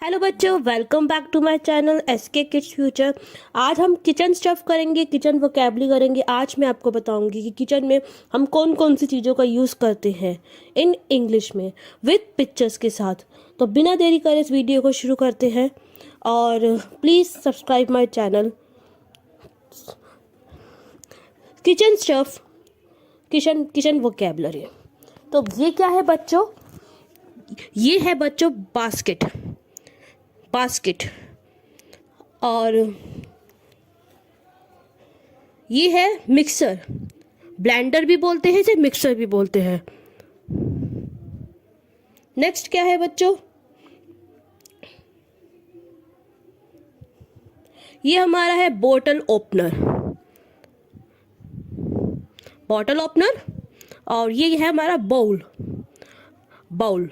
Hello बच्चों, welcome back to my channel SK kids future. आज हम किचन स्टफ करेंगे, किचन वोकैबुलरी करेंगे। आज मैं आपको बताऊंगी कि किचन में हम कौन कौन सी चीज़ों का यूज़ करते हैं इन इंग्लिश में विद पिक्चर्स के साथ। तो बिना देरी करे इस वीडियो को शुरू करते हैं और please subscribe my channel. Kitchen stuff, kitchen kitchen vocabulary. तो ये क्या है बच्चों? ये है बच्चों बास्केट। बास्केट और ये है मिक्सर। ब्लेंडर भी बोलते हैं, इसे मिक्सर भी बोलते हैं। नेक्स्ट क्या है बच्चों? ये हमारा है बोतल ओपनर। Bottle opener. और ये है हमारा बाउल। बाउल।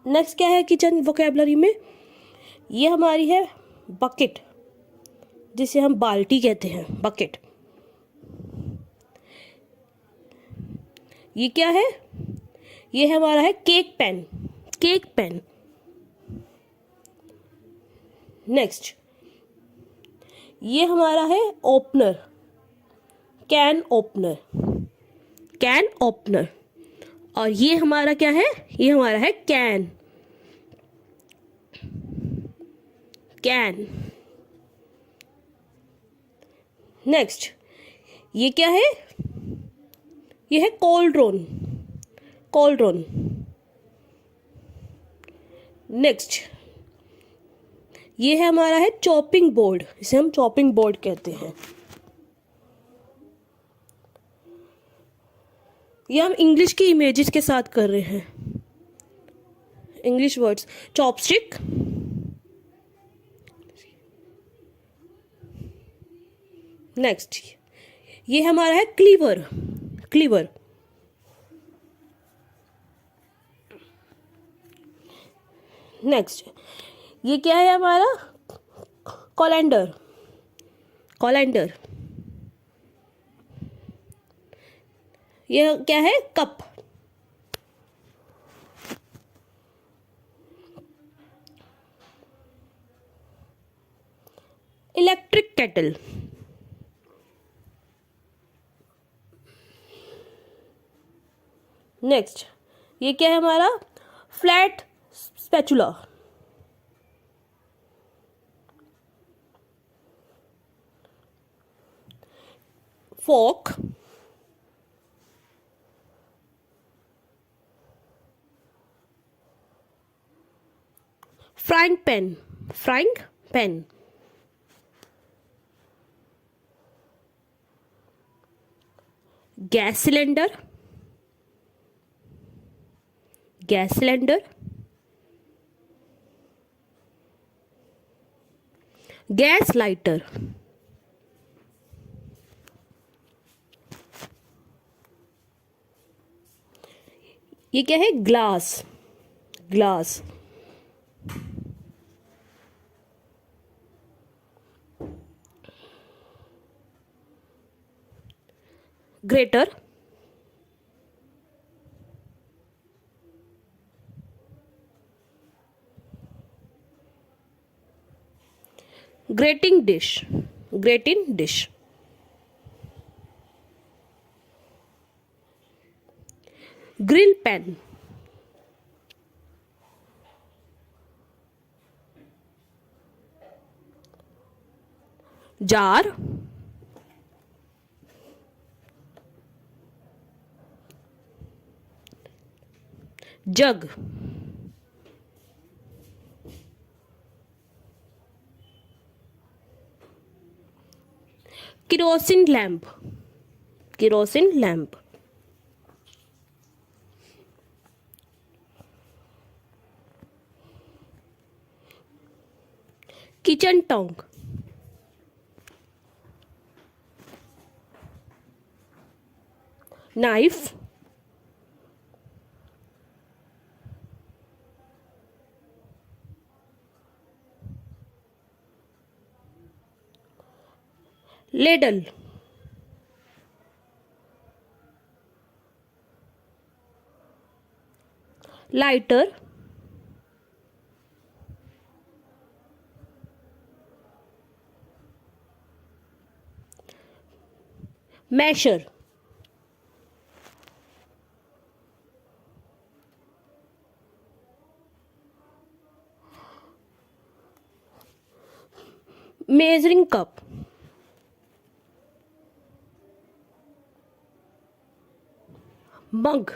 नेक्स्ट क्या है किचन वोकैबुलरी में? ये हमारी है बकेट, जिसे हम बाल्टी कहते हैं, बकेट। ये क्या है? ये हमारा है cake pan. Cake pan. Next ये हमारा है opener. Can opener. Can opener. और ये हमारा क्या है? ये हमारा है कैन। कैन। नेक्स्ट ये क्या है? ये है कोल्ड्रोन। कोल्ड्रोन। नेक्स्ट ये है हमारा है चॉपिंग बोर्ड, इसे हम चॉपिंग बोर्ड कहते हैं। ये हम इंग्लिश की इमेजेस के साथ कर रहे हैं। English words. चॉपस्टिक। नेक्स्ट ये हमारा है क्लीवर। क्लीवर। नेक्स्ट ये क्या है हमारा? कोलैंडर। कोलैंडर। ये क्या है? कप। Electric kettle. नेक्स्ट ये क्या है हमारा? Flat spatula. Fork. Frying pan. Frying pan. Gas cylinder. Gas cylinder. Gas lighter. ये क्या है? Glass. Glass. Grater. Grating dish. Grating dish. Grill pan. Jar. Jug. Kerosene lamp. Kerosene lamp. Kitchen tong. Knife. Ladle. Lighter, masher, measuring cup, mug,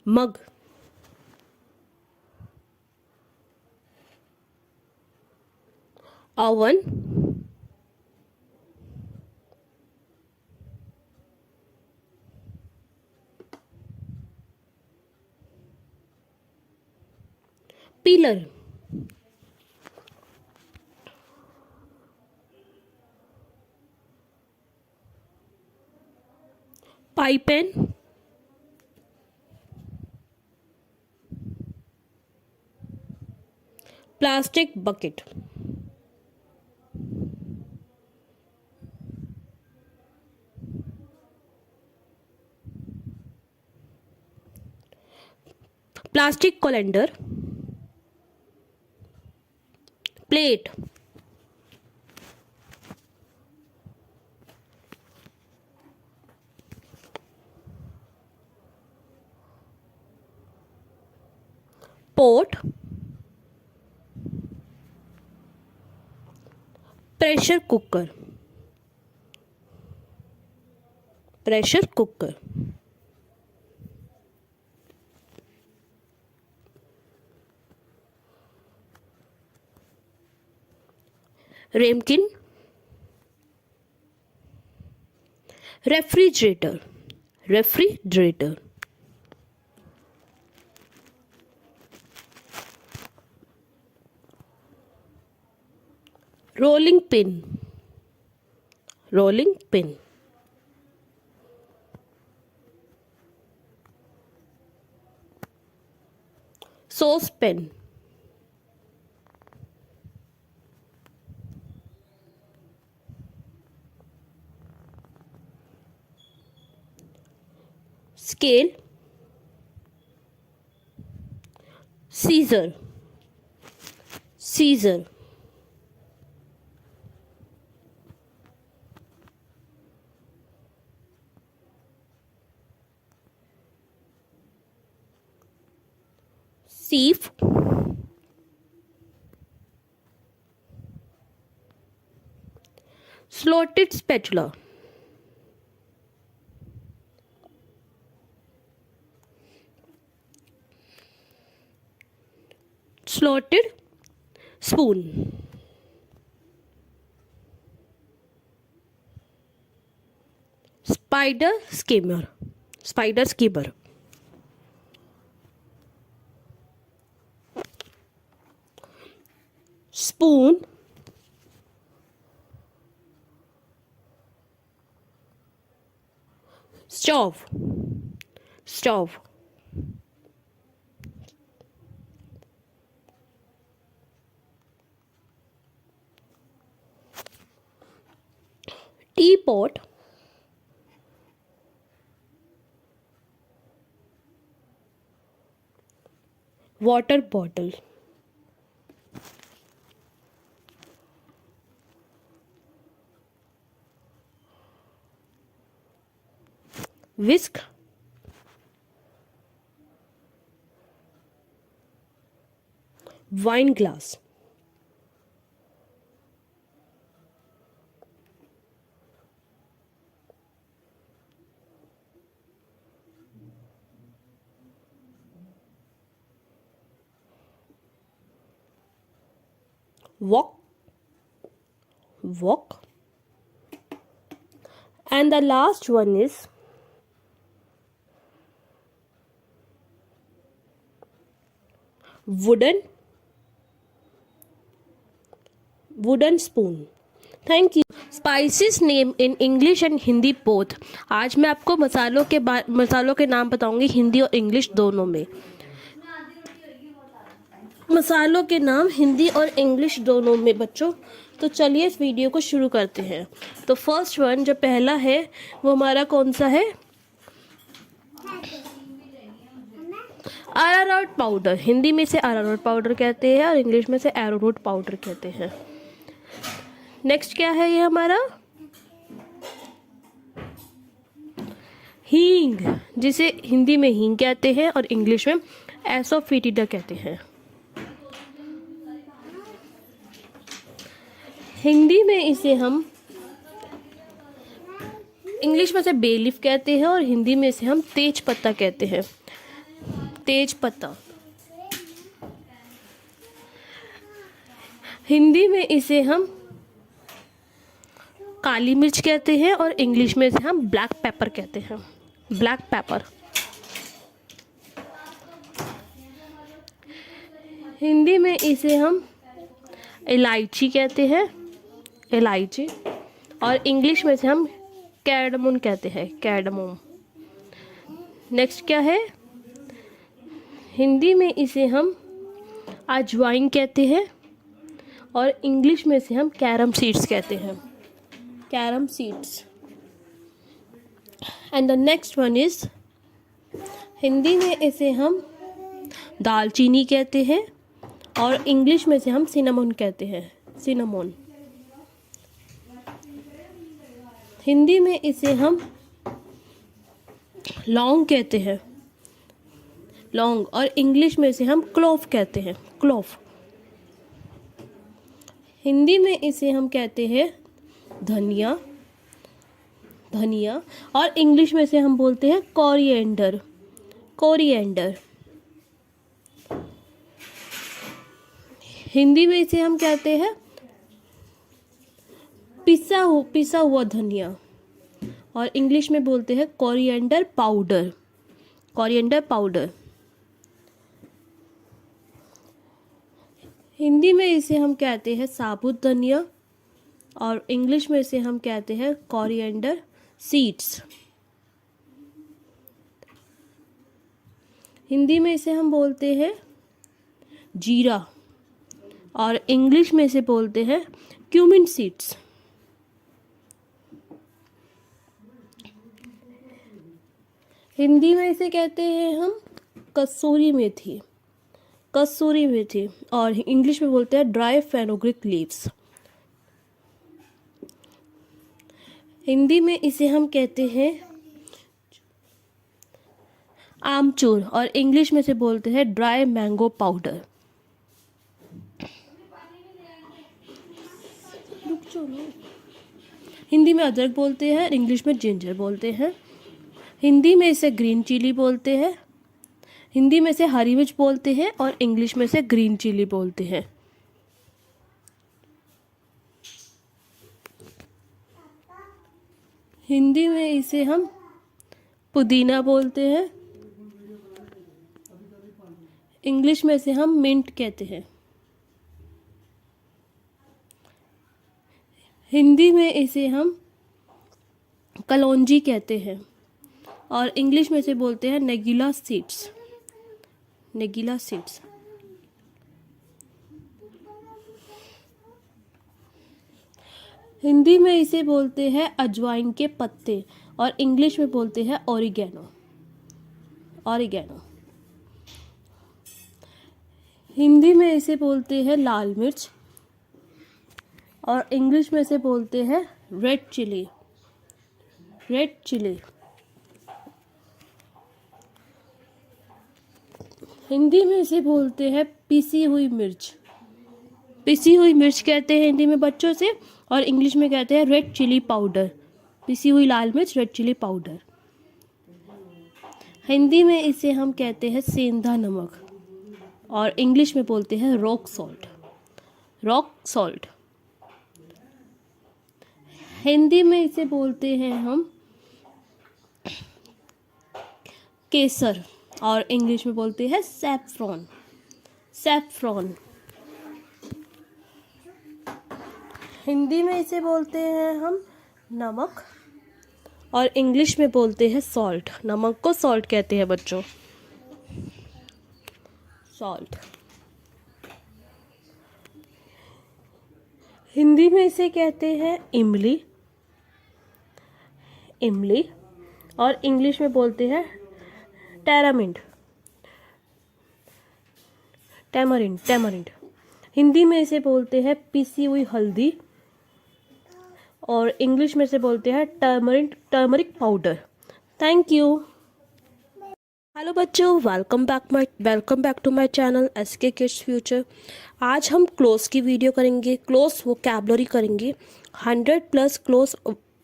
mug, oven, peeler, pie pan, plastic bucket, plastic colander, plate, pot, pressure cooker, pressure cooker, ramekin, refrigerator, refrigerator, rolling pin, rolling pin, sauce pan, scale, scissor, scissor, sieve, slotted spatula, slotted spoon, spider skimmer, spider skimmer, spoon, stove, stove, tea pot, water bottle, whisk, wine glass, wok, wok, and the last one is wooden spoon. Thank you. Spices name in English and Hindi both. आज मैं आपको मसालों के नाम बताऊंगी हिंदी और English दोनों में. मसालों के नाम हिंदी और इंग्लिश दोनों में बच्चों. तो चलिए इस वीडियो को शुरू करते हैं. तो फर्स्ट वन जो पहला है वो हमारा कौन सा है. अरारोट पाउडर, हिंदी में इसे अरारोट पाउडर कहते हैं और इंग्लिश में से एरोरूट पाउडर कहते हैं। नेक्स्ट क्या है ये हमारा, हींग, जिसे हिंदी में हींग कहते हैं और इंग्लिश में एसोफेटिडा कहते हैं। हिंदी में इसे हम, इंग्लिश में से बे लीफ कहते हैं और हिंदी में इसे हम तेज पत्ता कहते हैं। तेज पत्ता, हिंदी में इसे हम काली मिर्च कहते हैं और इंग्लिश में इसे हम ब्लैक पेपर कहते हैं। ब्लैक पेपर, हिंदी में इसे हम इलायची कहते हैं, इलायची, और इंग्लिश में से हम कैर्डमम कहते हैं, कैर्डमम। नेक्स्ट क्या है, हिंदी में इसे हम अजवाइन कहते हैं और इंग्लिश में इसे हम कैरम सीड्स कहते हैं, carom seeds. And the next one is, Hindi में इसे हम दालचीनी कहते हैं और इंग्लिश में से हम सिनामोन कहते हैं, सिनामोन। हिंदी में इसे हम लौंग कहते हैं, लौंग, और इंग्लिश में इसे हम क्लोव कहते हैं, क्लोव। हिंदी में इसे हम कहते हैं धनिया, धनिया, और इंग्लिश में से हम बोलते हैं कोरिएंडर, कोरिएंडर। हिंदी में इसे हम कहते हैं पिसा हुआ धनिया और इंग्लिश में बोलते हैं coriander powder, coriander powder. Hindi में इसे हम कहते हैं साबुत धनिया और इंग्लिश में इसे हम कहते हैं कोरिएंडर सीड्स। हिंदी में इसे हम बोलते हैं जीरा और इंग्लिश में इसे बोलते हैं क्यूमिन सीड्स। हिंदी में इसे कहते हैं हम कसूरी मेथी, कसूरी मेथी, और इंग्लिश में बोलते हैं ड्राई फेनुग्रीक लीव्स। हिंदी में इसे हम कहते हैं आमचूर और इंग्लिश में से बोलते हैं ड्राई मैंगो पाउडर। हिंदी में अदरक बोलते हैं, इंग्लिश में जिंजर बोलते हैं। हिंदी में इसे ग्रीन चिली बोलते हैं, हिंदी में से हरी मिर्च बोलते हैं और इंग्लिश में से ग्रीन चिली बोलते हैं। हिंदी में इसे हम पुदीना बोलते हैं, इंग्लिश में इसे हम मिंट कहते हैं। हिंदी में इसे हम कलौंजी कहते हैं और इंग्लिश में इसे बोलते हैं नेगुला सीड्स, नेगुला सीड्स। हिंदी में इसे बोलते हैं अजवाइन के पत्ते और इंग्लिश में बोलते हैं ऑरिगेनो, ऑरिगेनो। हिंदी में इसे बोलते हैं लाल मिर्च और इंग्लिश में इसे बोलते हैं red chilli, red chilli. Hindi में इसे बोलते हैं पिसी हुई मिर्च, पिसी हुई मिर्च कहते हैं हिंदी में बच्चों से और इंग्लिश में कहते हैं रेड चिली पाउडर, पिसी हुई लाल मिर्च, रेड चिली पाउडर। हिंदी में इसे हम कहते हैं सेंधा नमक और इंग्लिश में बोलते हैं rock salt, rock salt. Hindi में इसे बोलते हैं हम केसर और इंग्लिश में बोलते हैं सैफरॉन, सैफरॉन। हिंदी में इसे बोलते हैं हम नमक और इंग्लिश में बोलते हैं सॉल्ट, नमक को सॉल्ट कहते हैं बच्चों, सॉल्ट। हिंदी में इसे कहते हैं इमली, इमली, और इंग्लिश में बोलते हैं टेरामिंट, टैमरिंड, टैमरिंड। हिंदी में इसे बोलते हैं पीसी हुई हल्दी और इंग्लिश में से बोलते हैं turmeric powder. Thank you. Hello बच्चों, welcome back to my channel SK kids future. आज हम क्लोज की वीडियो करेंगे, क्लोज वोकैबुलरी करेंगे, 100+ क्लोज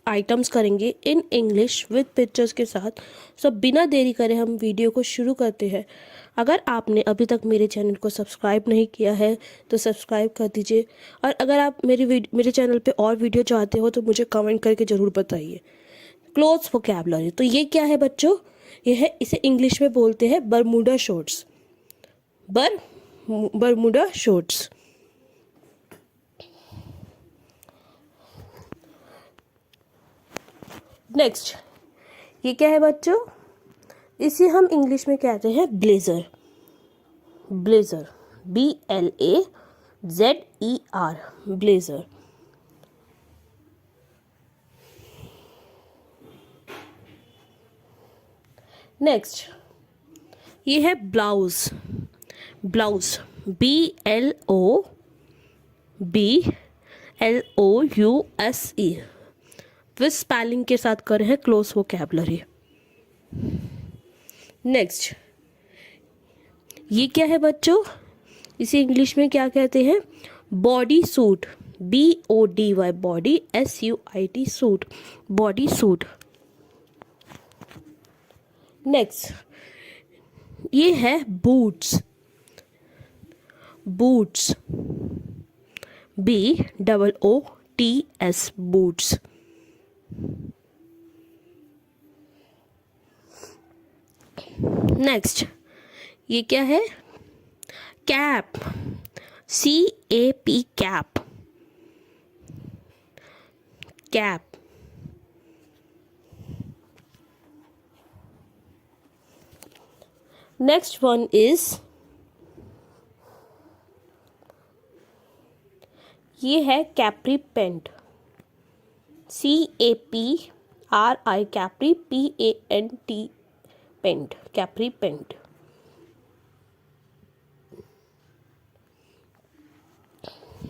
आइटम्स करेंगे इन इंग्लिश विद पिक्चर्स के साथ। सो बिना देरी करे हम वीडियो को शुरू करते हैं। अगर आपने अभी तक मेरे चैनल को सब्सक्राइब नहीं किया है तो सब्सक्राइब कर दीजिए, और अगर आप मेरे चैनल पे और वीडियो चाहते हो तो मुझे कमेंट करके ज़रूर बताइए। क्लोज वोकैबुलरी, तो ये क्या है बच्चों? इसे इंग्लिश में बोलते हैं Bermuda shorts. Bermuda shorts. Next, ये क्या है बच्चों? इसे हम इंग्लिश में कहते हैं blazer. Blazer, BLAZER, blazer. Next, ये है blouse. Blouse, BLOUSE। With spelling के साथ कर रहे हैं क्लोज वोकैबुलरी। नेक्स्ट, ये क्या है बच्चों? इसे इंग्लिश में क्या कहते हैं? Body suit, BODY, body, SUIT, suit, body suit. Next, ये है boots. Boots, BOOTS, boots. Next, ये क्या है? Cap, CAP, cap, cap. Next one is, ये है capri pant, CAPRI, capri, PANT, pant, capri pant.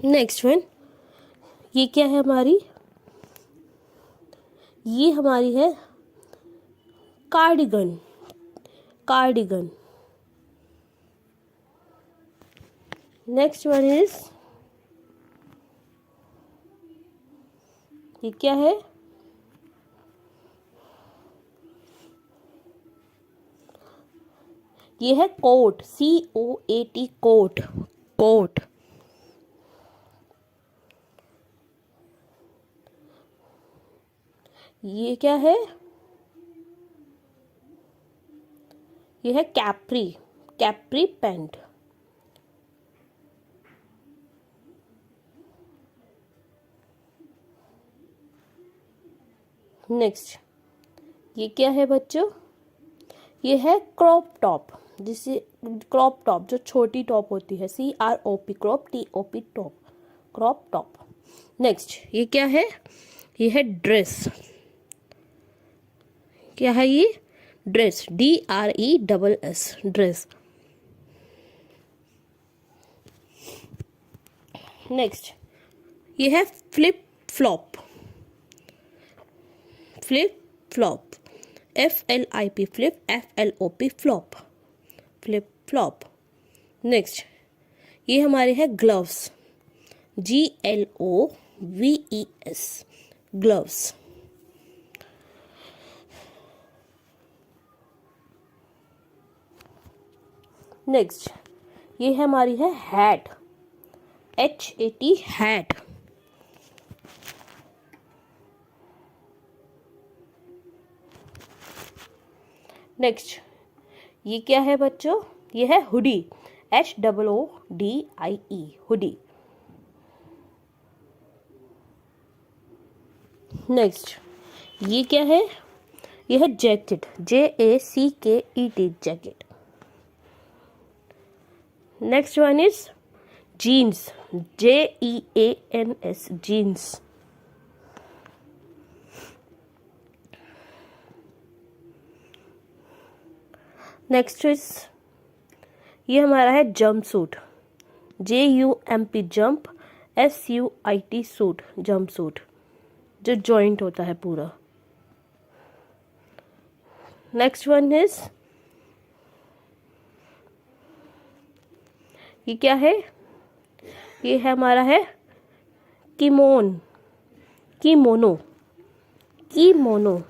Next one, ये क्या है हमारी? ये हमारी है cardigan. Cardigan. Next one is, ये क्या है? ये है कोट, COAT, कोट, कोट। ये क्या है? ये है कैप्री, कैप्री पेंट। नेक्स्ट, ये क्या है बच्चों? ये है क्रॉप टॉप, जिसे क्रॉप टॉप जो छोटी टॉप होती है, CROP, crop, TOP, top, crop top. Next, ये क्या है? ये है ड्रेस। क्या है ये? Dress, DRESS, dress. नेक्स्ट, ये है flip flop. Flip flop, FLIP, flip, FLOP, flop, flip flop. Next, ये हमारे हैं ग्लव्स, GLOVES, ग्लव्स। नेक्स्ट, ये हमारी है हैट, HAT, हैट। नेक्स्ट, ये क्या है बच्चों? ये है हुडी, HOODIE, हुडी। नेक्स्ट, ये क्या है? ये है jacket, JACKET, jacket. Next one is jeans, JEANS, jeans. Next is, ये हमारा है jump suit, JUMP jump, SUIT suit, jump suit, जो जॉइंट होता है पूरा। नेक्स्ट वन इज, ये क्या है? ये है हमारा है किमोनो। किमोनो।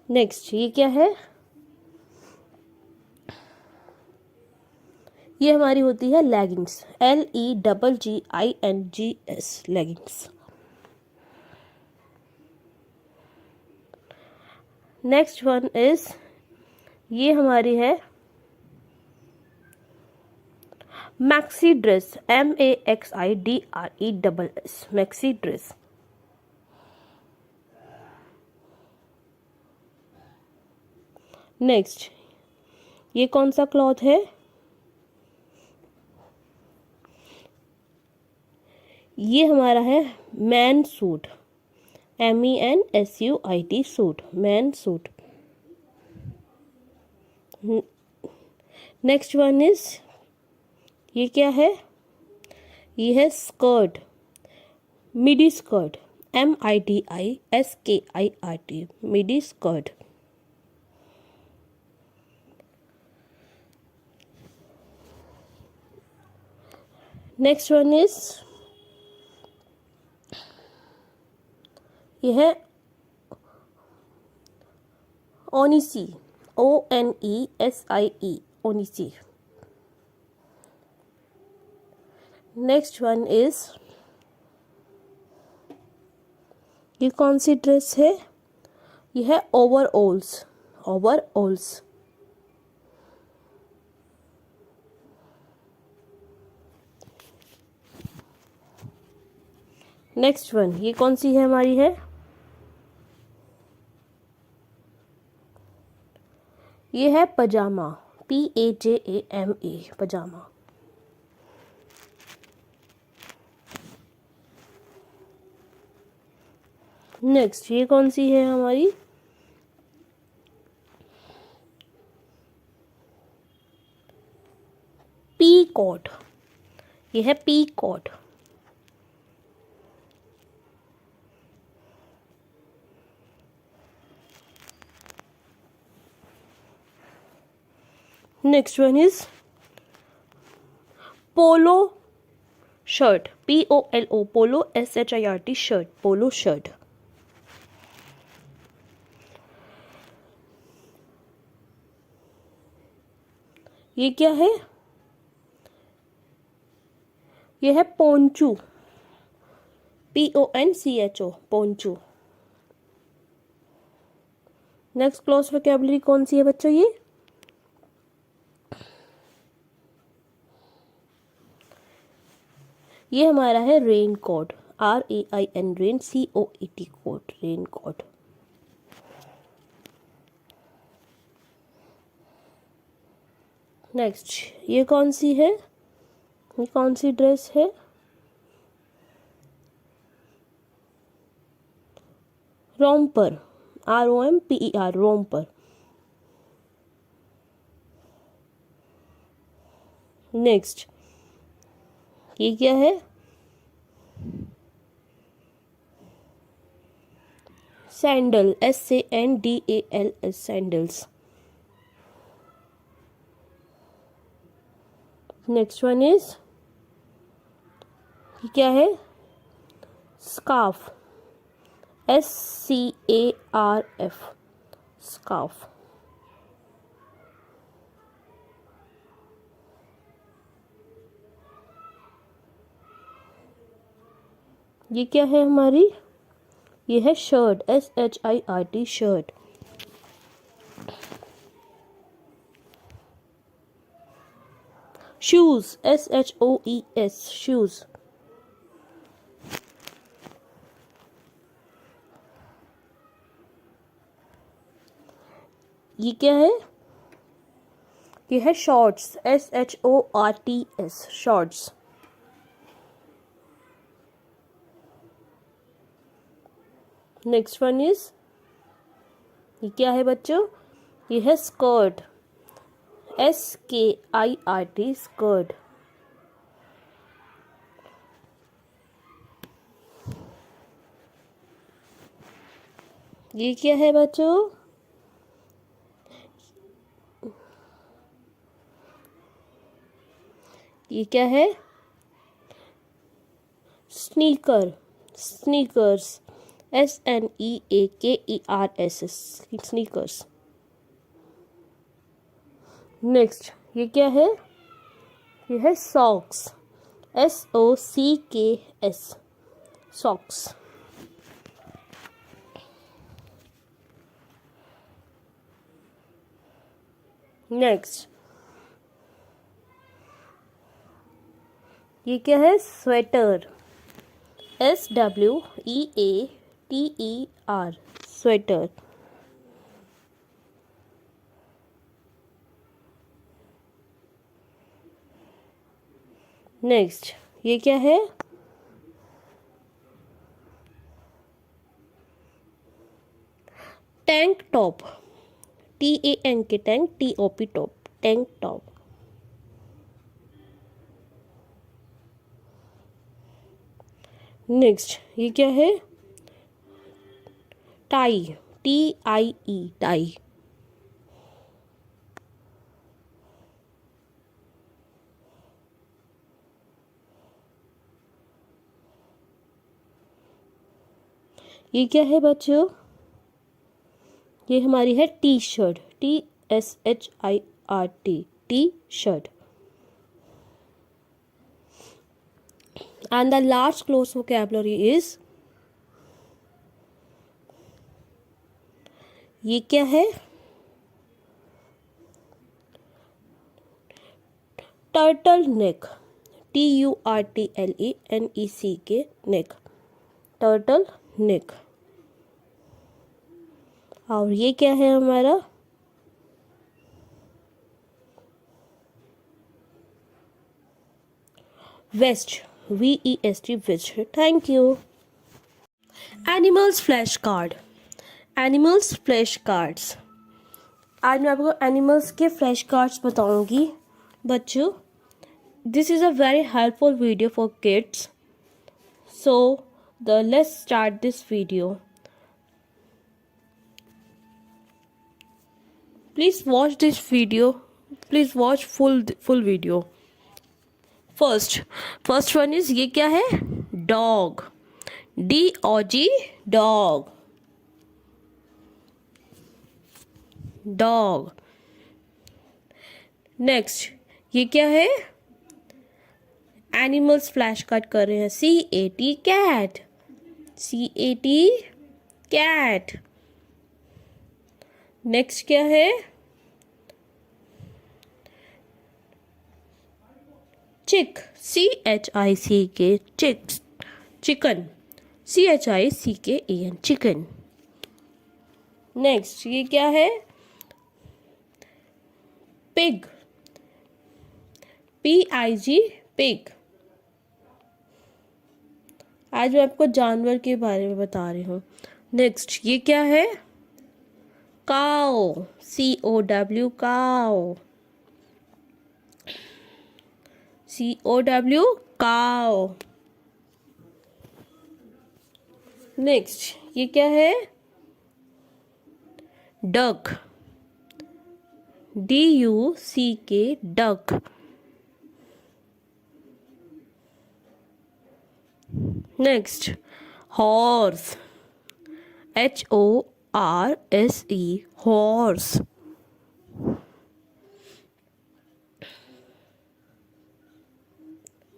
नेक्स्ट ये क्या है? ये हमारी होती है leggings, LEGGINGS, leggings. Next one is, ये हमारी है maxi dress, MAXIDRESS, maxi dress. Next ये कौन सा क्लॉथ है? ये हमारा है man suit, MENSUIT suit, man suit. Next one is, ये क्या है? ये है skirt, midi skirt, MIDISKIRT, midi skirt. Next one is, यह है ओनिसी, ONESIE, ओनिसी। नेक्स्ट वन इज, ये कौन सी ड्रेस है? यह है ओवरऑल्स, ओवरऑल्स। नेक्स्ट वन, ये कौन सी है हमारी है? ये है पजामा, PAJAMA, पजामा। नेक्स्ट ये कौन सी है हमारी? पी कोट, ये है peacoat. Next one is polo shirt, POLO, polo, SHIRT, shirt, polo shirt. ये क्या है? ये है poncho, PONCHO, poncho. Next clothes vocabulary कौन सी है बच्चों? ये हमारा है raincoat, RAIN, rain, COAT, coat, raincoat. Next ये कौन सी है? ये कौन सी ड्रेस है? Romper, ROMPER, romper. नेक्स्ट ये क्या है? Sandal, SANDALS, sandals. Next one is, ये क्या है? Scarf, SCARF, scarf. ये क्या है हमारी? ये है shirt, SHIRT, shirt. Shoes, SHOES, shoes. ये क्या है? ये है shorts, SHORTS, shorts. Next one is, ये क्या है बच्चों? ये है स्कर्ट, SKIRT, स्कर्ट। ये क्या है बच्चों? ये क्या है? Sneaker, sneakers, SNEAKERS, sneakers. Next ये क्या है? ये है सॉक्स, SOCKS, सॉक्स। नेक्स्ट ये क्या है? Sweater, SWEATER, sweater. नेक्स्ट ये क्या है? Tank top, TANK, tank, TOP, top, tank top. Next ये क्या है? Tie, TIE, tie. ये क्या है बच्चों? ये हमारी है T shirt, TSHIRT, T shirt. And the last close vocabulary is, ये क्या है? Turtleneck, TURTLENECK, neck, turtleneck. और ये क्या है हमारा? Vest, VEST, vest. Thank you. Animals flash card, animals flash cards. आज मैं आपको एनिमल्स के फ्लैश कार्ड्स बताऊंगी बच्चों। This is a very helpful video for kids, so let's start this video. Please watch this video. Please watch full video. First one is, ये क्या है? Dog, DOG, dog, dog. Next ये क्या है? Animals flash card कर रहे हैं, CAT, cat, CAT, cat. Next क्या है? Chick, CHICK, chicks, chicken, CHICKEN, chicken. Next ये क्या है? Pig, PIG, pig. आज मैं आपको जानवर के बारे में बता रही हूँ। नेक्स्ट ये क्या है? Cow, COW, cow, COW, cow. Next ये क्या है? Duck, DUCK, duck. Next horse, HORSE, horse.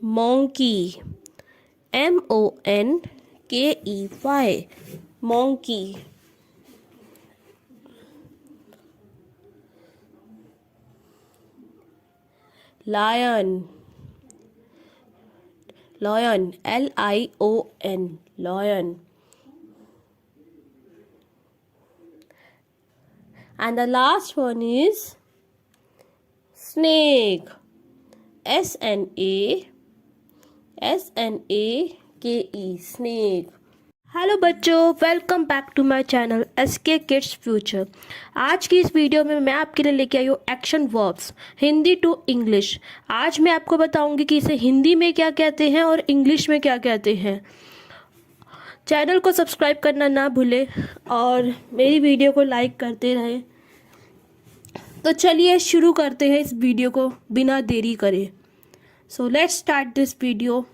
Monkey, MONKEY, monkey. Lion, lion, LION, lion. And the last one is snake, SNAKE, snake. Hello बच्चों, welcome back to my channel SK kids future. आज की इस video में मैं आपके लिए लेके आई हूँ action verbs Hindi to English. आज मैं आपको बताऊंगी कि इसे हिंदी में क्या कहते हैं और इंग्लिश में क्या कहते हैं। चैनल को सब्सक्राइब करना ना भूलें और मेरी वीडियो को लाइक करते रहें। तो चलिए शुरू करते हैं इस वीडियो को बिना देरी करे। So let's start this video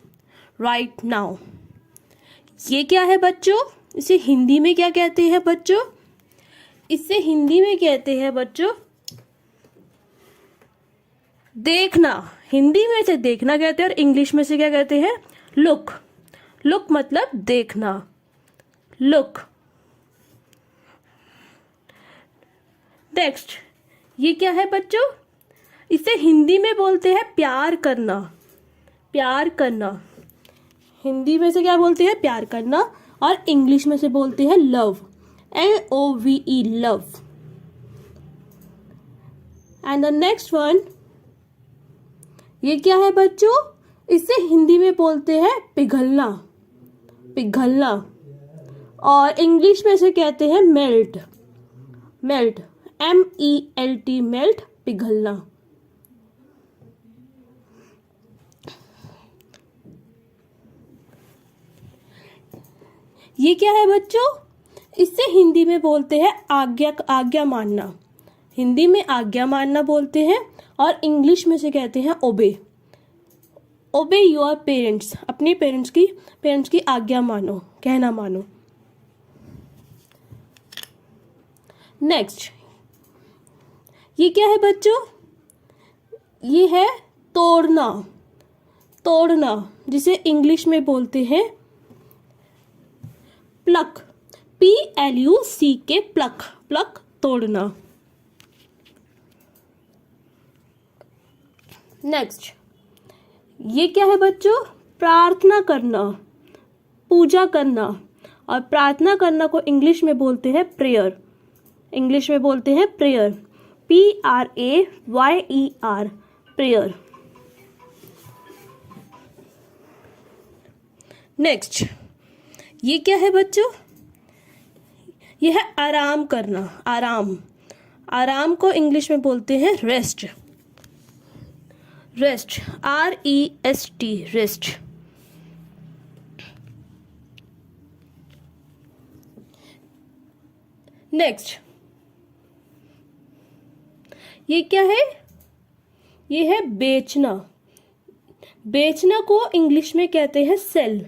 right now. ये क्या है बच्चों? इसे हिंदी में क्या कहते हैं बच्चों? इसे हिंदी में कहते हैं बच्चों देखना। हिंदी में इसे देखना कहते हैं और इंग्लिश में से क्या कहते हैं? लुक। लुक मतलब देखना, लुक। नेक्स्ट, ये क्या है बच्चों? इसे हिंदी में बोलते हैं प्यार करना। प्यार करना हिंदी में से क्या बोलते हैं? प्यार करना। और इंग्लिश में से बोलते हैं love, LOVE, love. And the next one, ये क्या है बच्चों? इसे हिंदी में बोलते हैं पिघलना, पिघलना। और इंग्लिश में से कहते हैं मेल्ट, मेल्ट, MELT, मेल्ट, पिघलना। ये क्या है बच्चों? इसे हिंदी में बोलते हैं आज्ञा, आज्ञा मानना। हिंदी में आज्ञा मानना बोलते हैं और इंग्लिश में से कहते हैं ओबे, ओबे योर पेरेंट्स। अपने पेरेंट्स की आज्ञा मानो, कहना मानो। नेक्स्ट, ये क्या है बच्चों? ये है तोड़ना, तोड़ना, जिसे इंग्लिश में बोलते हैं प्लक, PLUCK, प्लक, प्लक, तोड़ना। नेक्स्ट, ये क्या है बच्चों? प्रार्थना करना, पूजा करना। और प्रार्थना करना को इंग्लिश में बोलते हैं प्रेयर। इंग्लिश में बोलते हैं प्रेयर, PRAYER, प्रेयर। नेक्स्ट, ये क्या है बच्चों? ये है आराम करना, आराम। आराम को इंग्लिश में बोलते हैं rest, rest, REST, rest. Next, ये क्या है? ये है बेचना। बेचना को इंग्लिश में कहते हैं सेल,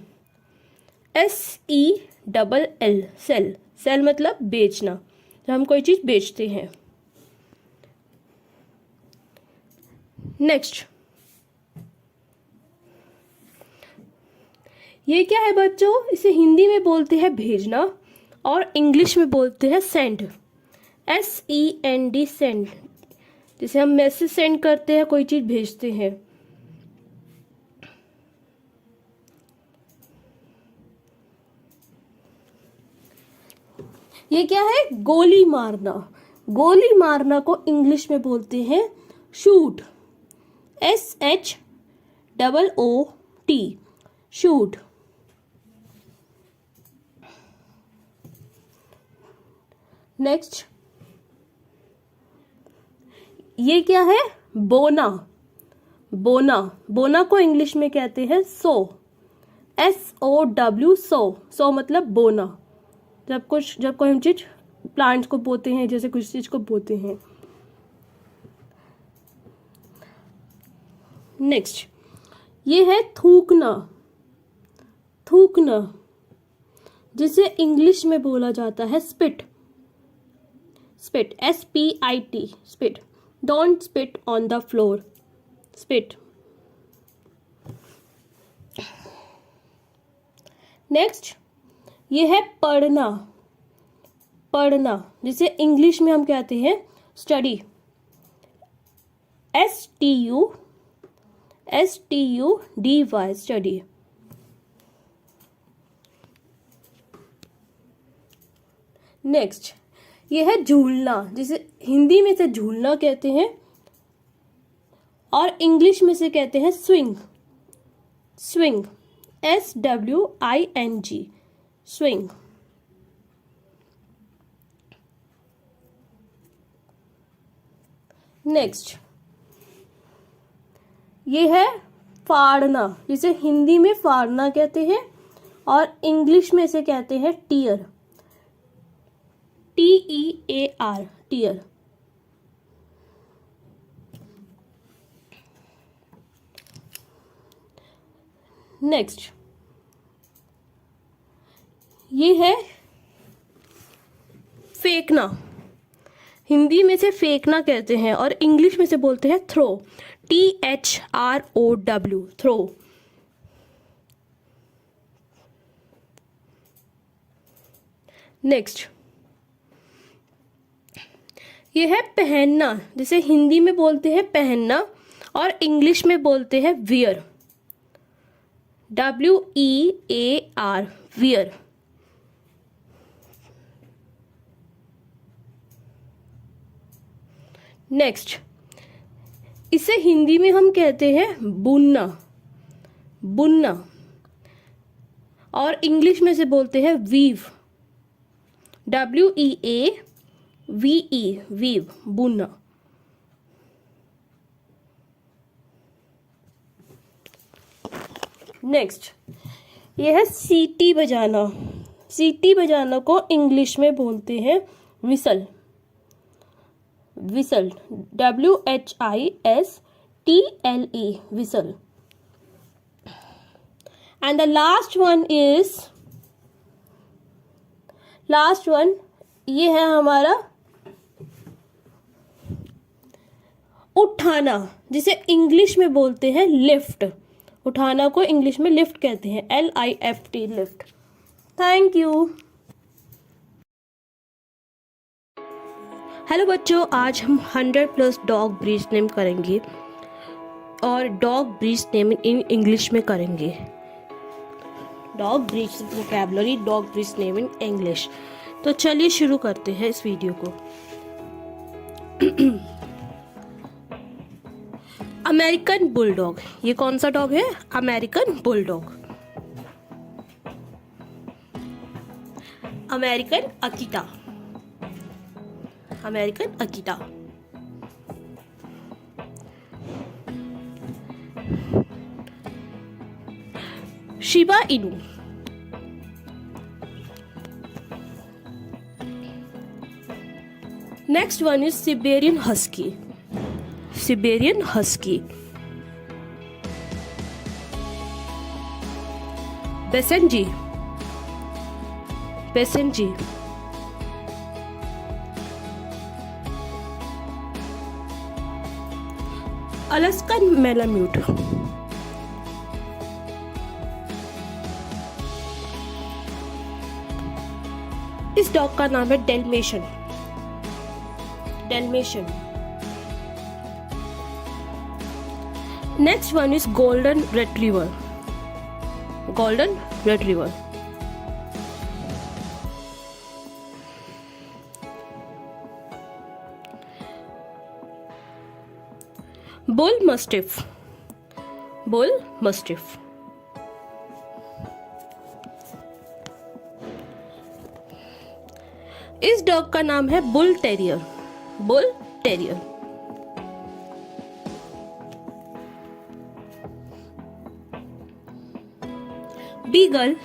SELL, सेल। सेल मतलब बेचना, जब हम कोई चीज बेचते हैं। नेक्स्ट, ये क्या है बच्चों? इसे हिंदी में बोलते हैं भेजना और इंग्लिश में बोलते हैं सेंड, SEND, सेंड। जिसे हम मैसेज सेंड करते हैं, कोई चीज भेजते हैं। ये क्या है? गोली मारना। गोली मारना को इंग्लिश में बोलते हैं शूट, SHOOT, शूट। नेक्स्ट, ये क्या है? बोना। बोना, बोना को इंग्लिश में कहते हैं सो, SOW, सो। सो मतलब बोना। जब कोई हम चीज प्लांट्स को बोते हैं, जैसे कुछ चीज को बोते हैं। नेक्स्ट, ये है थूकना, थूकना, जिसे इंग्लिश में बोला जाता है spit, spit, SPIT, spit. Don't spit on the floor, spit. Next, ये है पढ़ना, पढ़ना, जिसे इंग्लिश में हम कहते हैं स्टडी, STUDY, स्टडी। नेक्स्ट, ये है झूलना, जिसे हिंदी में से झूलना कहते हैं और इंग्लिश में से कहते हैं swing, swing, SWING, swing. Next ये है फाड़ना, जिसे हिंदी में फाड़ना कहते हैं और इंग्लिश में इसे कहते हैं टीयर, TEAR, टीयर। नेक्स्ट ये है फेंकना, हिंदी में से फेंकना कहते हैं और इंग्लिश में से बोलते हैं थ्रो, THROW, थ्रो। नेक्स्ट ये है पहनना, जिसे हिंदी में बोलते हैं पहनना और इंग्लिश में बोलते हैं वियर, WEAR, वियर। नेक्स्ट इसे हिंदी में हम कहते हैं बुनना, बुनना और इंग्लिश में से बोलते हैं वीव, WEAVE, वीव, बुनना। नेक्स्ट यह है सीटी बजाना, सीटी बजाना को इंग्लिश में बोलते हैं whistle, whistle, WHISTLE, whistle. And the last one ये है हमारा उठाना, जिसे इंग्लिश में बोलते हैं लिफ्ट, उठाना को इंग्लिश में लिफ्ट कहते हैं, LIFT, lift. Thank you. Hello बच्चों, आज हम 100+ डॉग ब्रीड्स नेम करेंगे और dog breeds name in English में करेंगे। Dog breeds vocabulary, dog breeds name in English. तो चलिए शुरू करते हैं इस वीडियो को। अमेरिकन बुलडॉग, ये कौन सा डॉग है? American bulldog. American akita, American akita. Shiba inu, next one is Siberian husky, Siberian husky. Basenji, basenji. Alaskan malamute, इस डॉग का नाम है dalmatian, dalmatian. Next one is golden retriever, golden retriever. Bull mastiff, bull mastiff. इस dog का नाम है bull terrier, bull terrier. Beagle,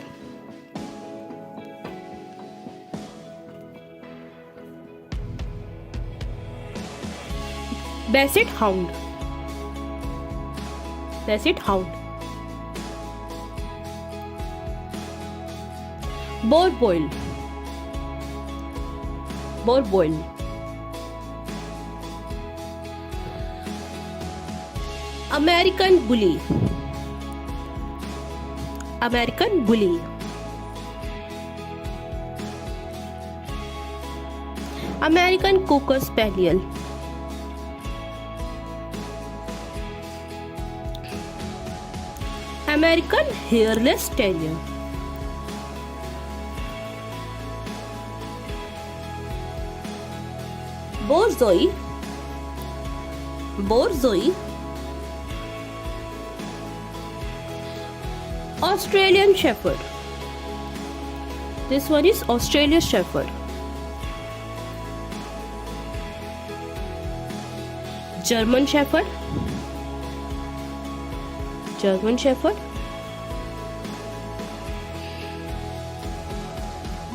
basset hound, basset hound. Boerboel, boerboel. American bully, American bully. American cocker spaniel, American hairless terrier. Borzoi, borzoi. Australian shepherd, This one is Australian Shepherd. German Shepherd. German Shepherd.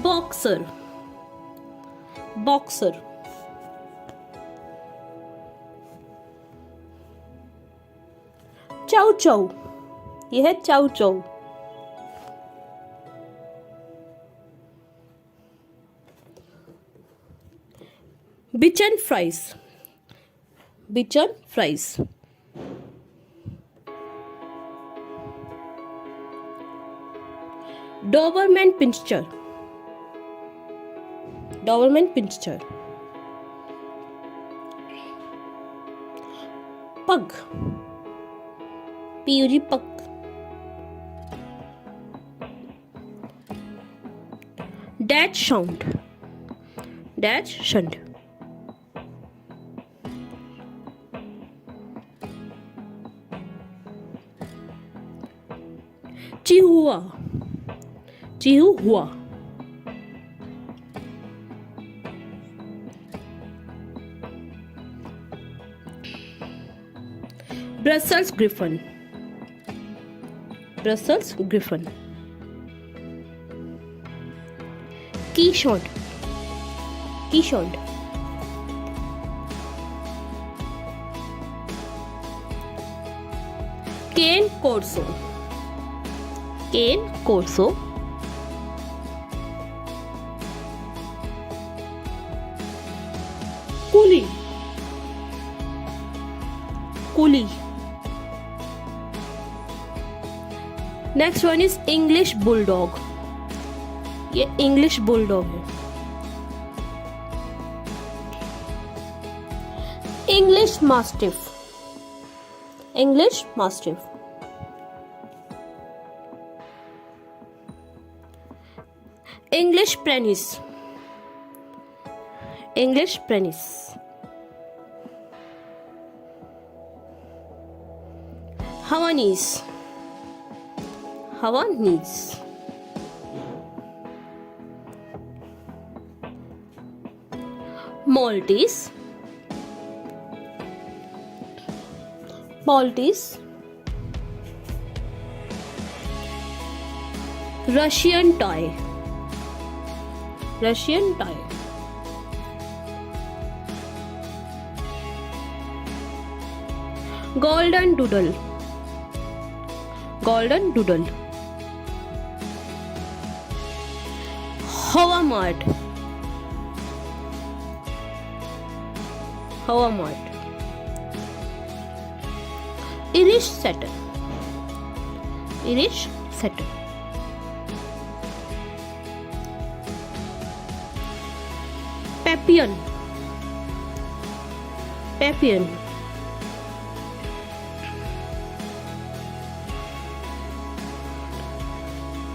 Boxer. Boxer. Chow chow. ये है chow chow. Bichon fries. Bichon fries. Doberman Pinscher. Doberman Pinscher. Pug. Pug. Pug. Dachshund. Dachshund. Chihuahua. Chihuahua. Brussels Griffon. Brussels Griffon. Keeshond. Keeshond. Cane Corso. Cane Corso. Coolie. Coolie. Next one is English Bulldog. ये English Bulldog है. English Mastiff. English Mastiff. English Pyrenees. English Pyrenees. Havanese. Havanese. Maltese. Maltese. Russian toy. Russian toy. Golden doodle. Golden doodle. Havamart. Havamart. Irish setter. Irish setter. Papillon. Papillon.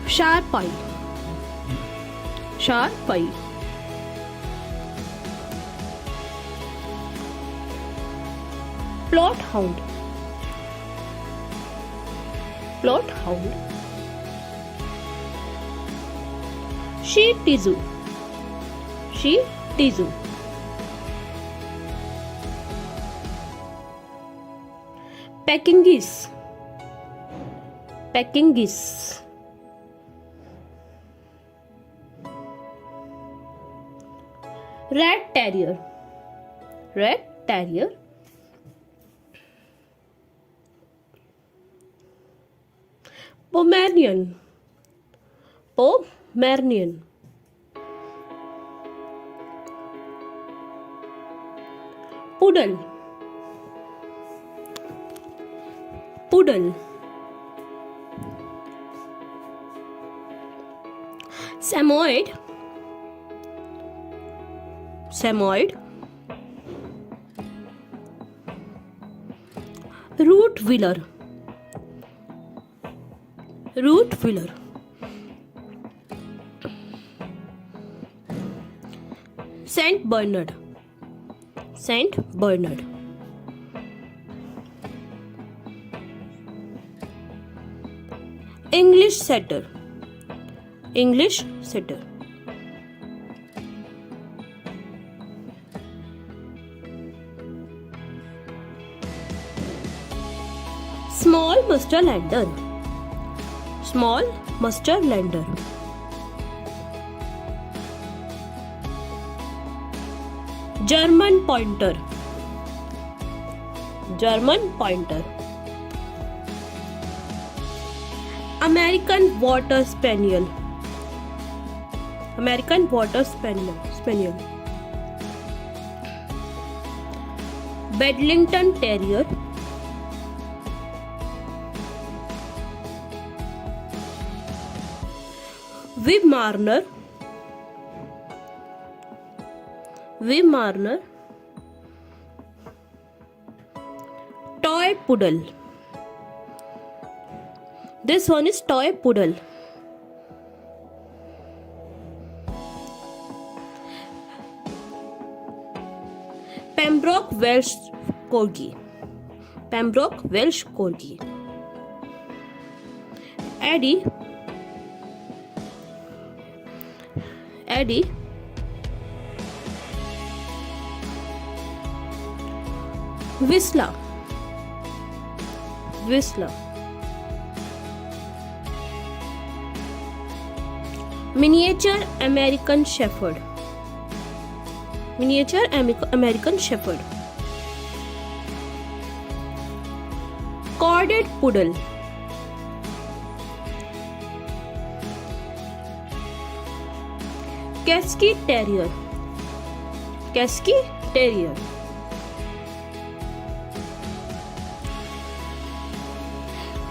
Sharpie. Sharpie. Plot hound. Plot hound. Shih Tzu. Shih Tzu. Peking geese. Peking geese. Rat terrier. Rat terrier. Pomeranian. Pomeranian. Poodle. Poodle. Samoyed. Samoyed. Rottweiler. Rottweiler. Saint Bernard. Saint Bernard. English setter. English setter. Small munsterlander, small munsterlander. German pointer, German pointer. American water spaniel, American water spaniel. Bedlington terrier, weimaraner, weimaraner. Toy poodle, this one is toy poodle. Pembroke Welsh corgi, Pembroke Welsh corgi. एडी, एडी। Vizsla, vizsla. Miniature American shepherd, miniature American shepherd. Corded poodle, cesky terrier, cesky terrier.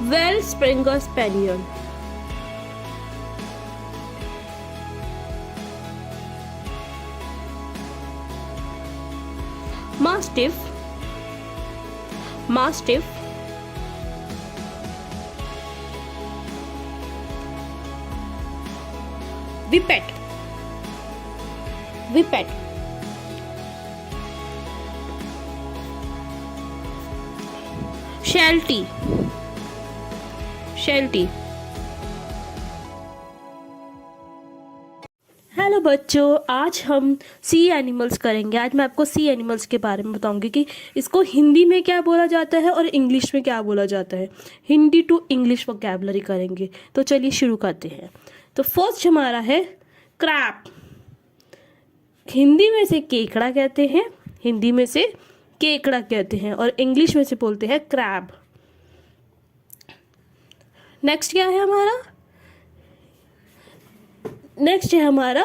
Welsh springer spaniel, mastiff, mastiff. Whippet, whippet. Sheltie, sheltie. Hello बच्चों, आज हम सी animals करेंगे। आज मैं आपको सी animals के बारे में बताऊंगी कि इसको हिंदी में क्या बोला जाता है और इंग्लिश में क्या बोला जाता है। हिंदी टू इंग्लिश वोकैबुलरी करेंगे। तो चलिए शुरू करते हैं। तो फर्स्ट हमारा है क्रैब। हिंदी में से केकड़ा कहते हैं, हिंदी में से केकड़ा कहते हैं और इंग्लिश में से बोलते हैं क्रैब। नेक्स्ट क्या है हमारा? नेक्स्ट है हमारा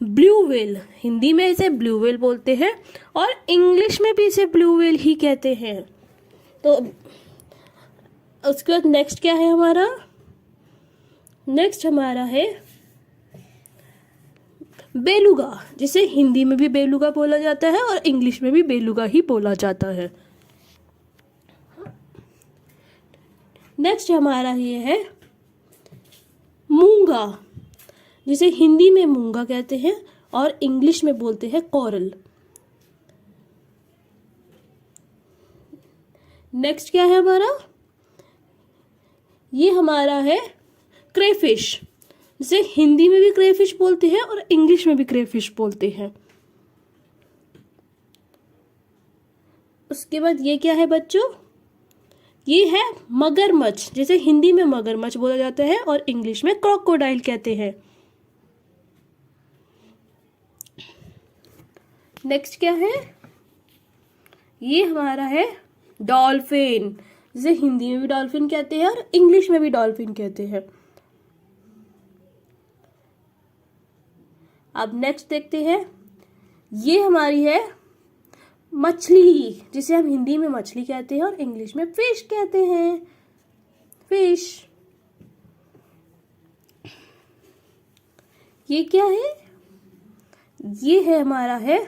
ब्लू व्हेल। हिंदी में इसे ब्लू व्हेल बोलते हैं और इंग्लिश में भी इसे ब्लू व्हेल ही कहते हैं। तो उसके बाद नेक्स्ट क्या है हमारा? नेक्स्ट हमारा है बेलुगा, जिसे हिंदी में भी बेलुगा बोला जाता है और इंग्लिश में भी बेलुगा ही बोला जाता है। नेक्स्ट हमारा ये है मूंगा, जिसे हिंदी में मूंगा कहते हैं और इंग्लिश में बोलते हैं कोरल। नेक्स्ट क्या है हमारा? ये हमारा है क्रेफिश, जिसे हिंदी में भी क्रेफिश बोलते हैं और इंग्लिश में भी क्रेफिश बोलते हैं। उसके बाद ये क्या है बच्चों? ये है मगरमच्छ, जिसे हिंदी में मगरमच्छ बोला जाता है और इंग्लिश में क्रोकोडाइल कहते हैं। नेक्स्ट क्या है? ये हमारा है डॉल्फिन, जिसे हिंदी में भी डॉल्फिन कहते हैं और इंग्लिश में भी डॉल्फिन कहते हैं। अब नेक्स्ट देखते हैं। ये हमारी है मछली, जिसे हम हिंदी में मछली कहते हैं और इंग्लिश में फिश कहते हैं, फिश। ये क्या है? ये है हमारा है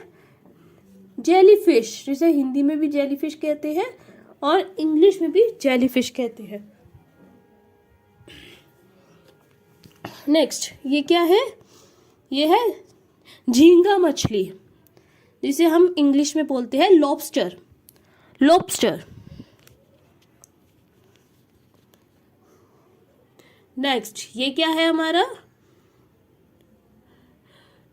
जेलीफिश, जिसे हिंदी में भी जेलीफिश कहते हैं और इंग्लिश में भी जेलीफिश कहते हैं। नेक्स्ट ये क्या है? ये है झींगा मछली, जिसे हम इंग्लिश में बोलते हैं लॉबस्टर, लॉबस्टर। नेक्स्ट ये क्या है हमारा?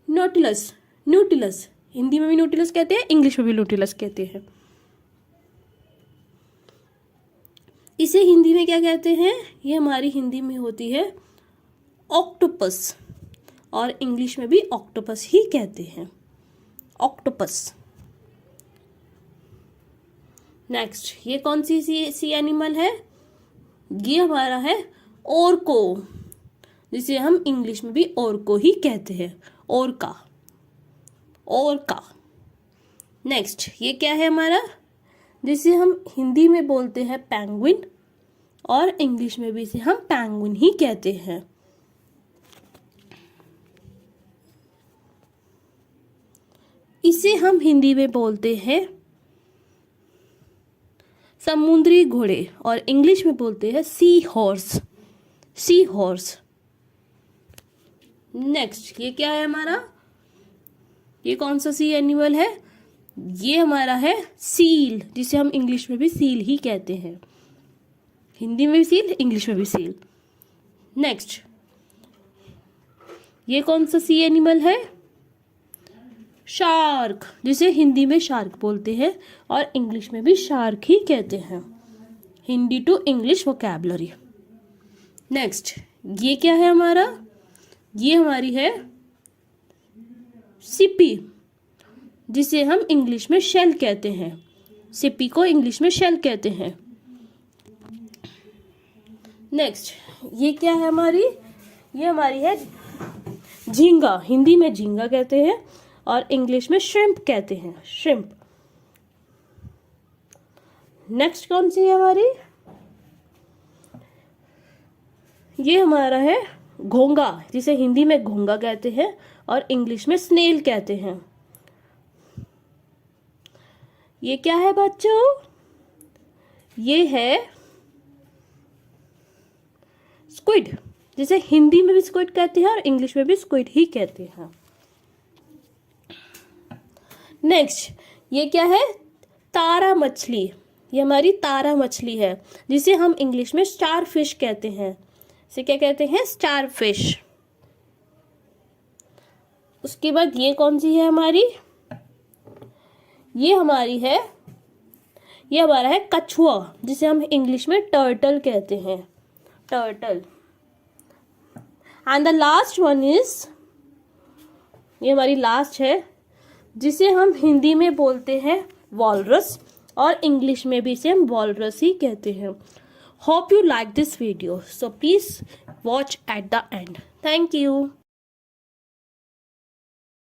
नोटिलस, न्यूटिलस। हिंदी में भी न्यूटिलस कहते हैं, इंग्लिश में भी न्यूटिलस कहते हैं। इसे हिंदी में क्या कहते हैं? ये हमारी हिंदी में होती है ऑक्टोपस, और इंग्लिश में भी ऑक्टोपस ही कहते हैं, ऑक्टोपस। नेक्स्ट, ये कौन सी एनिमल है? ये हमारा है ओरको, जिसे हम इंग्लिश में भी ओरको ही कहते हैं, ओरका, ओरका। नेक्स्ट, ये क्या है हमारा? जिसे हम हिंदी में बोलते हैं पेंगुइन, और इंग्लिश में भी इसे हम पेंगुइन ही कहते हैं। इसे हम हिंदी में बोलते हैं समुद्री घोड़े, और इंग्लिश में बोलते हैं sea horse, sea horse. Next, ये क्या है हमारा? ये कौन सा सी एनिमल है? ये हमारा है सील, जिसे हम इंग्लिश में भी सील ही कहते हैं, हिंदी में भी सील, इंग्लिश में भी सील। नेक्स्ट, ये कौन सा सी एनिमल है? शार्क, जिसे हिंदी में शार्क बोलते हैं और इंग्लिश में भी शार्क ही कहते हैं, Hindi to English vocabulary. Next, ये क्या है हमारा? ये हमारी है सिपी, जिसे हम इंग्लिश में शेल कहते हैं, सिपी को इंग्लिश में शेल कहते हैं। नेक्स्ट, ये क्या है हमारी? ये हमारी है झींगा, हिंदी में झींगा कहते हैं और इंग्लिश में श्रिम्प कहते हैं, श्रिम्प। नेक्स्ट कौन सी है हमारी? ये हमारा है घोंगा, जिसे हिंदी में घोंगा कहते हैं और इंग्लिश में स्नेल कहते हैं। ये क्या है बच्चों? ये है स्क्विड, जिसे हिंदी में भी स्क्विड कहते हैं और इंग्लिश में भी स्क्विड ही कहते हैं। नेक्स्ट, ये क्या है? तारा मछली, ये हमारी तारा मछली है, जिसे हम इंग्लिश में स्टार फिश कहते हैं, इसे क्या कहते हैं? Star fish. उसके बाद ये कौन सी है हमारी? ये हमारी है, ये हमारा है कछुआ, जिसे हम इंग्लिश में टर्टल कहते हैं, turtle. And the last one is, ये हमारी लास्ट है, जिसे हम हिंदी में बोलते हैं वॉलरस और इंग्लिश में भी इसे हम वॉलरस ही कहते हैं। Hope you like this video, so please watch at the end. Thank you.